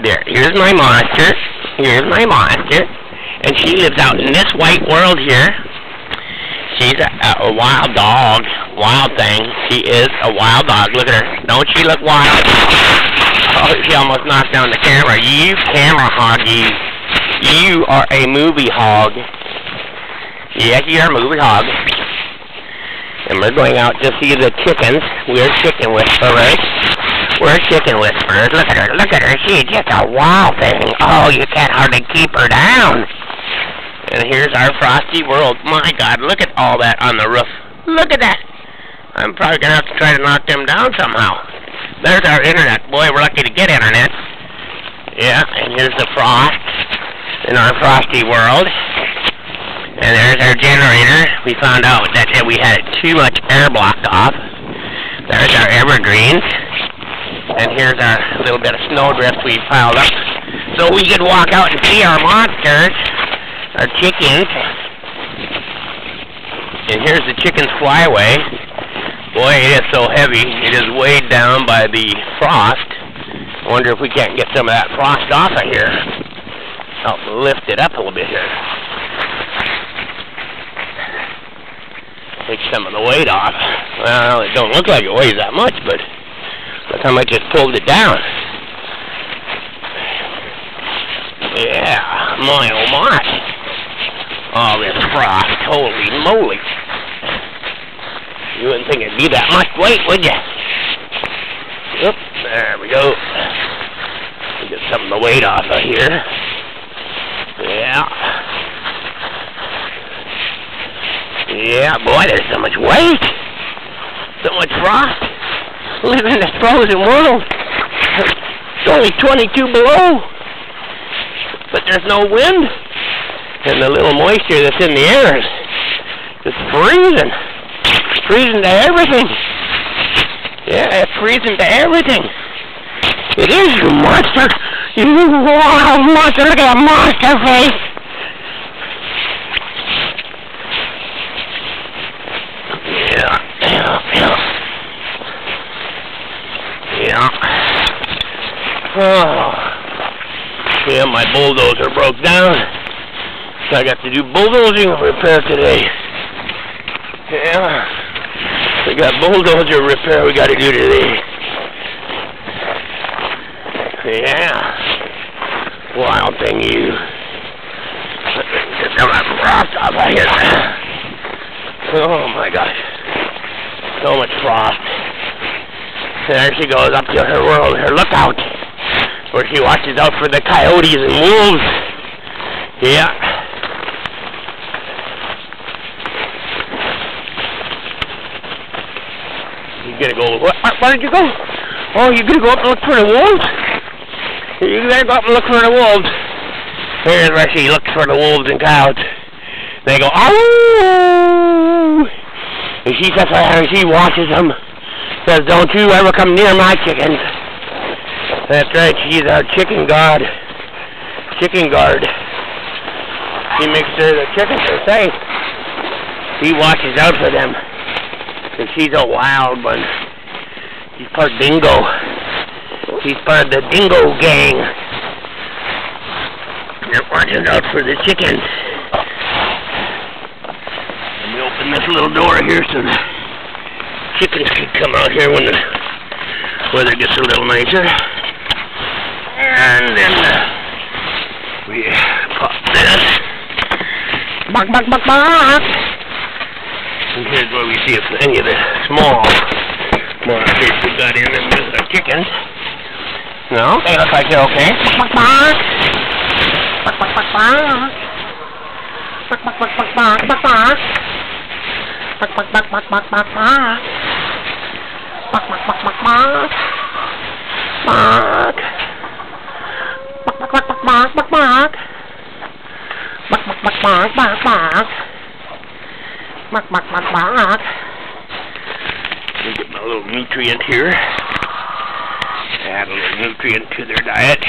There, here's my monster. Here's my monster. And she lives out in this white world here. She's a wild dog. Wild thing. She is a wild dog. Look at her. Don't she look wild? Oh, she almost knocked down the camera. You camera hog, you. You are a movie hog. Yes, you're a movie hog. And we're going out to see the chickens. We're chicken whisperers. We're chicken whisperers. Look at her. Look at her. She's just a wild thing. Oh, you can't hardly keep her down. And here's our frosty world. My God, look at all that on the roof. Look at that. I'm probably going to have to try to knock them down somehow. There's our internet. Boy, we're lucky to get internet. Yeah, and here's the frost in our frosty world. And there's our generator. We found out that we had too much air blocked off. There's our evergreens. And here's our little bit of snowdrift we piled up. So we could walk out and see our monsters, our chickens. And here's the chickens flyway. Boy, it is so heavy. It is weighed down by the frost. I wonder if we can't get some of that frost off of here. I'll lift it up a little bit here. Take some of the weight off. Well, it don't look like it weighs that much, but look how much it's pulled it down. Yeah, my oh my. All this frost, holy moly. You wouldn't think it'd be that much weight, would you? Oop, there we go. Get some of the weight off of here. Yeah. Yeah, boy, there's so much weight. So much frost. We live in this frozen world. It's only 22 below. But there's no wind. And the little moisture that's in the air is just freezing. It's freezing to everything. Yeah, it's freezing to everything. It is, you monster. You wild monster. Look at that monster face. Yeah. Oh. Yeah, my bulldozer broke down. So I got to do bulldozing repair today. Yeah. We got bulldozer repair we got to do today. Yeah. Wild thing, you. Get some of that frost off of here. Oh my gosh. So much frost. There she goes up to her world, her lookout, where she watches out for the coyotes and wolves. Yeah. You gonna go, where did you go? Oh, you gonna go up and look for the wolves? You gotta go up and look for the wolves. Here's where she looks for the wolves and coyotes. They go, oh! And she sits there and she watches them. Says, don't you ever come near my chickens. That's right, she's our chicken guard. Chicken guard. She makes sure the chickens are safe. She watches out for them. And she's a wild one. She's part dingo. She's part of the dingo gang. They're watching out for the chickens. Let me open this little door here so the chickens can come out here when the weather gets a little nicer. And then we pop this. Bark, bark, bark, bark. And here's where we see if any of the small monsters we got in them with our chickens. No, they look like they're okay. Bark, bark, bark. Bark, bark, bark, bark. Bark, bark, bark, bark, bark, bark, bark. Bark, bark, bark, bark, bark, bark, bark. Bark, bark, bark, bark, bark. Bark. Bark, bark, bark, bark, bark, bark, bark. Bark, bark, bark, bark, bark, bark. Bark, bark, bark, bark. Let me get my little nutrient here. Add a little nutrient to their diet.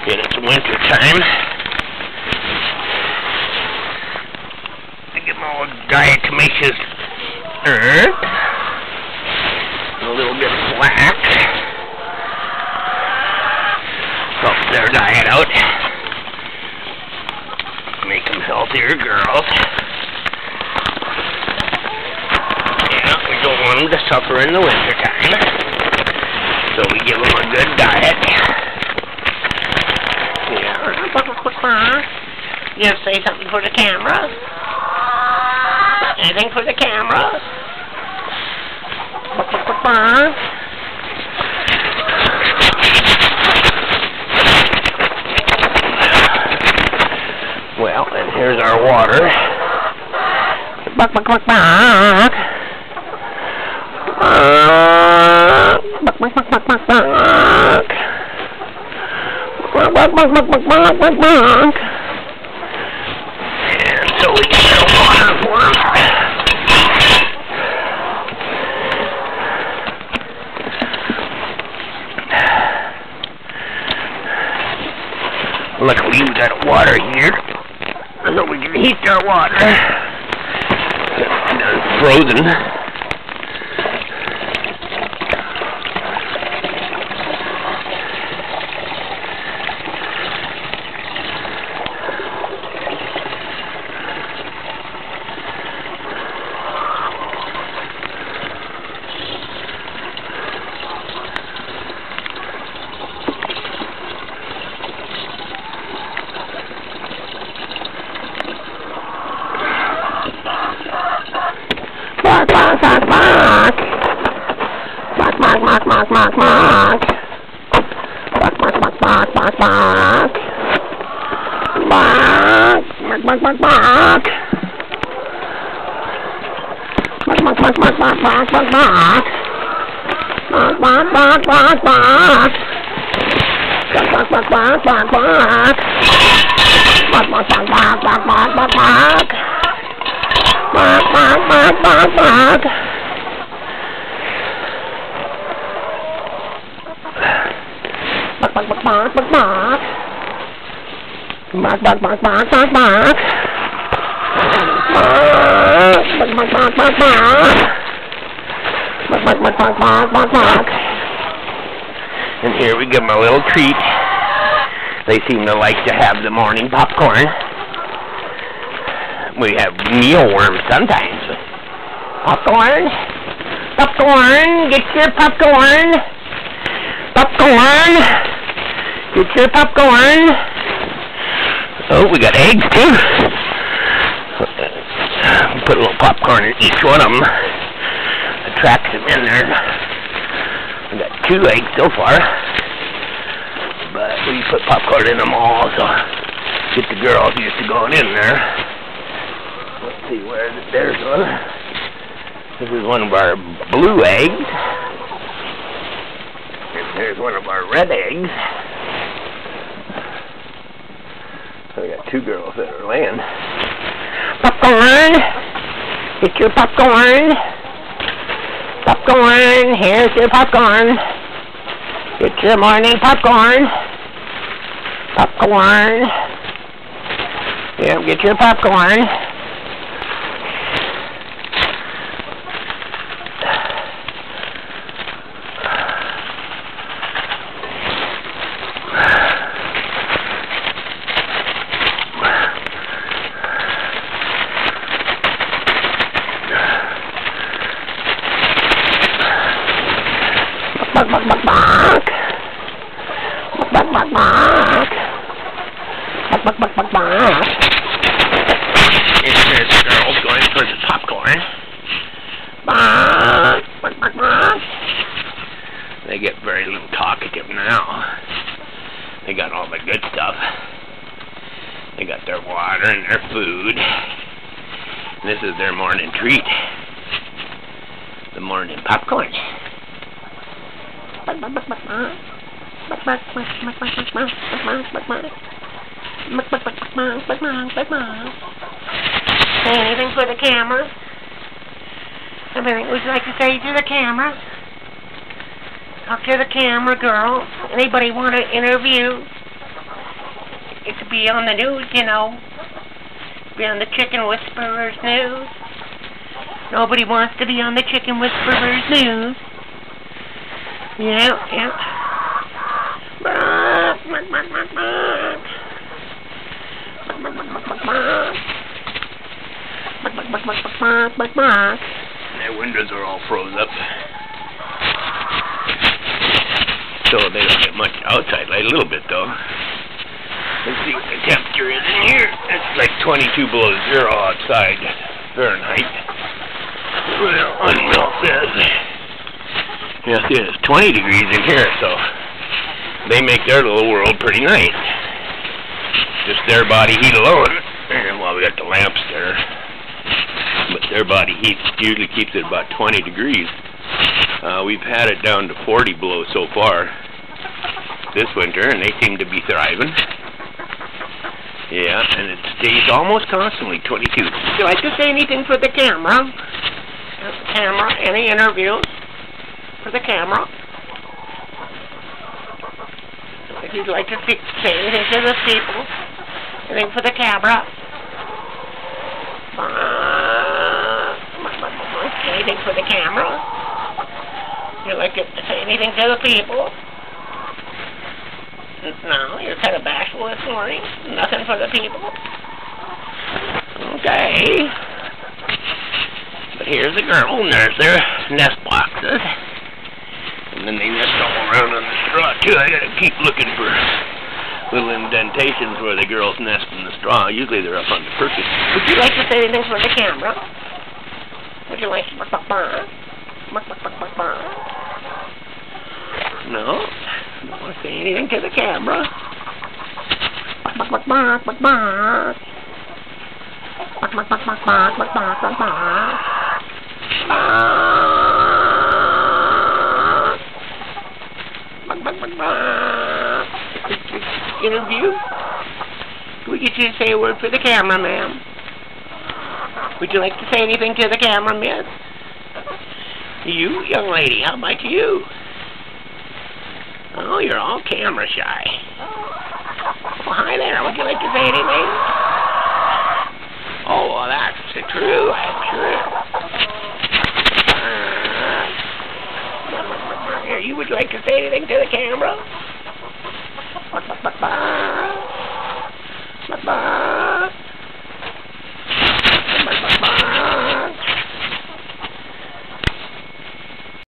And it's winter time. I get my little diatomaceous earth. A little bit of flax. their diet out. Make them healthier girls. Yeah, we don't want them to suffer in the winter time. So we give them a good diet. Yeah. You say something for the camera? Anything for the camera? Well, and here's our water. Buck, buck, buck, buck. Buck, buck, buck, buck, buck, buck. Buck, buck, buck, buck, buck, buck, buck. And so we get our water for them. Luckily, we got water here, so we can heat our water. It's frozen. Bark, bark, bark, bark. Bark, bark, bark, bark, bark, bark. Bark, bark, bark, bark, bark, bark. Bark, bark, bark, bark, bark. Bark, bark, bark, bark, bark, bark, bark, bark. Bark, bark, bark, bark, bark. Bark, bark, bark, bark, bark, bark. Bark, bark, bark, bark, bark, bark, bark, bark. Bark, bark, bark, bark, bark. Bark, bark, bark, bark, bark, bark. Bark, bark, bark, bark, bark, bark. Bark, bark, bark, bark, bark. Bark, bark, bark, bark, bark, bark, bark. And here we give them a little treat. They seem to like to have the morning popcorn. We have mealworms sometimes. Popcorn? Popcorn! Get your popcorn! Popcorn! Get your popcorn! Oh, we got eggs too. Put a little popcorn in each one of them. Attracts them in there. We got 2 eggs so far. But we put popcorn in them all, so get the girls used to going in there. Let's see where there's one. This is one of our blue eggs. And there's one of our red eggs. So we got 2 girls that are laying. Popcorn! Get your popcorn! Popcorn! Here's your popcorn! Get your morning popcorn! Popcorn! Yeah, get your popcorn! Bark, bark, bark, bark. Bark, bark, bark, bark. Bark, bark, bark, bark, bark. Here's the girls going for the popcorn. Bark, bark, bark, bark. They get very little talkative now. They got all the good stuff. They got their water and their food. And this is their morning treat. The morning popcorn. Anything for the camera? Anything would you like to say to the camera? Talk to the camera, girl. Anybody want to interview? It could be on the news, you know. Be on the Chicken Whisperers news. Nobody wants to be on the Chicken Whisperers news. Yeah, yeah. Their windows are all froze up, so they don't get much outside light. A little bit though. Let's see what the temperature is in here. It's like 22 below zero outside Fahrenheit. Well, unmelt says. Yes, it is 20 degrees in here, so they make their little world pretty nice. Just their body heat alone. And well, we got the lamps there, but their body heat usually keeps it about 20 degrees. We've had it down to 40 below so far this winter, and they seem to be thriving. Yeah, and it stays almost constantly 22. Would you like to say anything for the camera? Any interviews for the camera? If you'd like to say anything to the people, anything for the camera? Anything for the camera? Would you like to say anything to the people? No, you're kind of bashful this morning. Nothing for the people. Okay. But here's a girl, and there's their nest boxes. And then they nest all around on the straw, too. I gotta keep looking for little indentations where the girls nest in the straw. Usually they're up on the perches. Would you like to say anything for the camera? Would you like to... No? Don't want to say anything to the camera. Interview? Would you just say a word for the camera, ma'am? Would you like to say anything to the camera, miss? You, young lady, how about you? Oh, you're all camera shy. Well, hi there. Would you like to say anything? Oh, well, that's true. Here, you would like to say anything to the camera?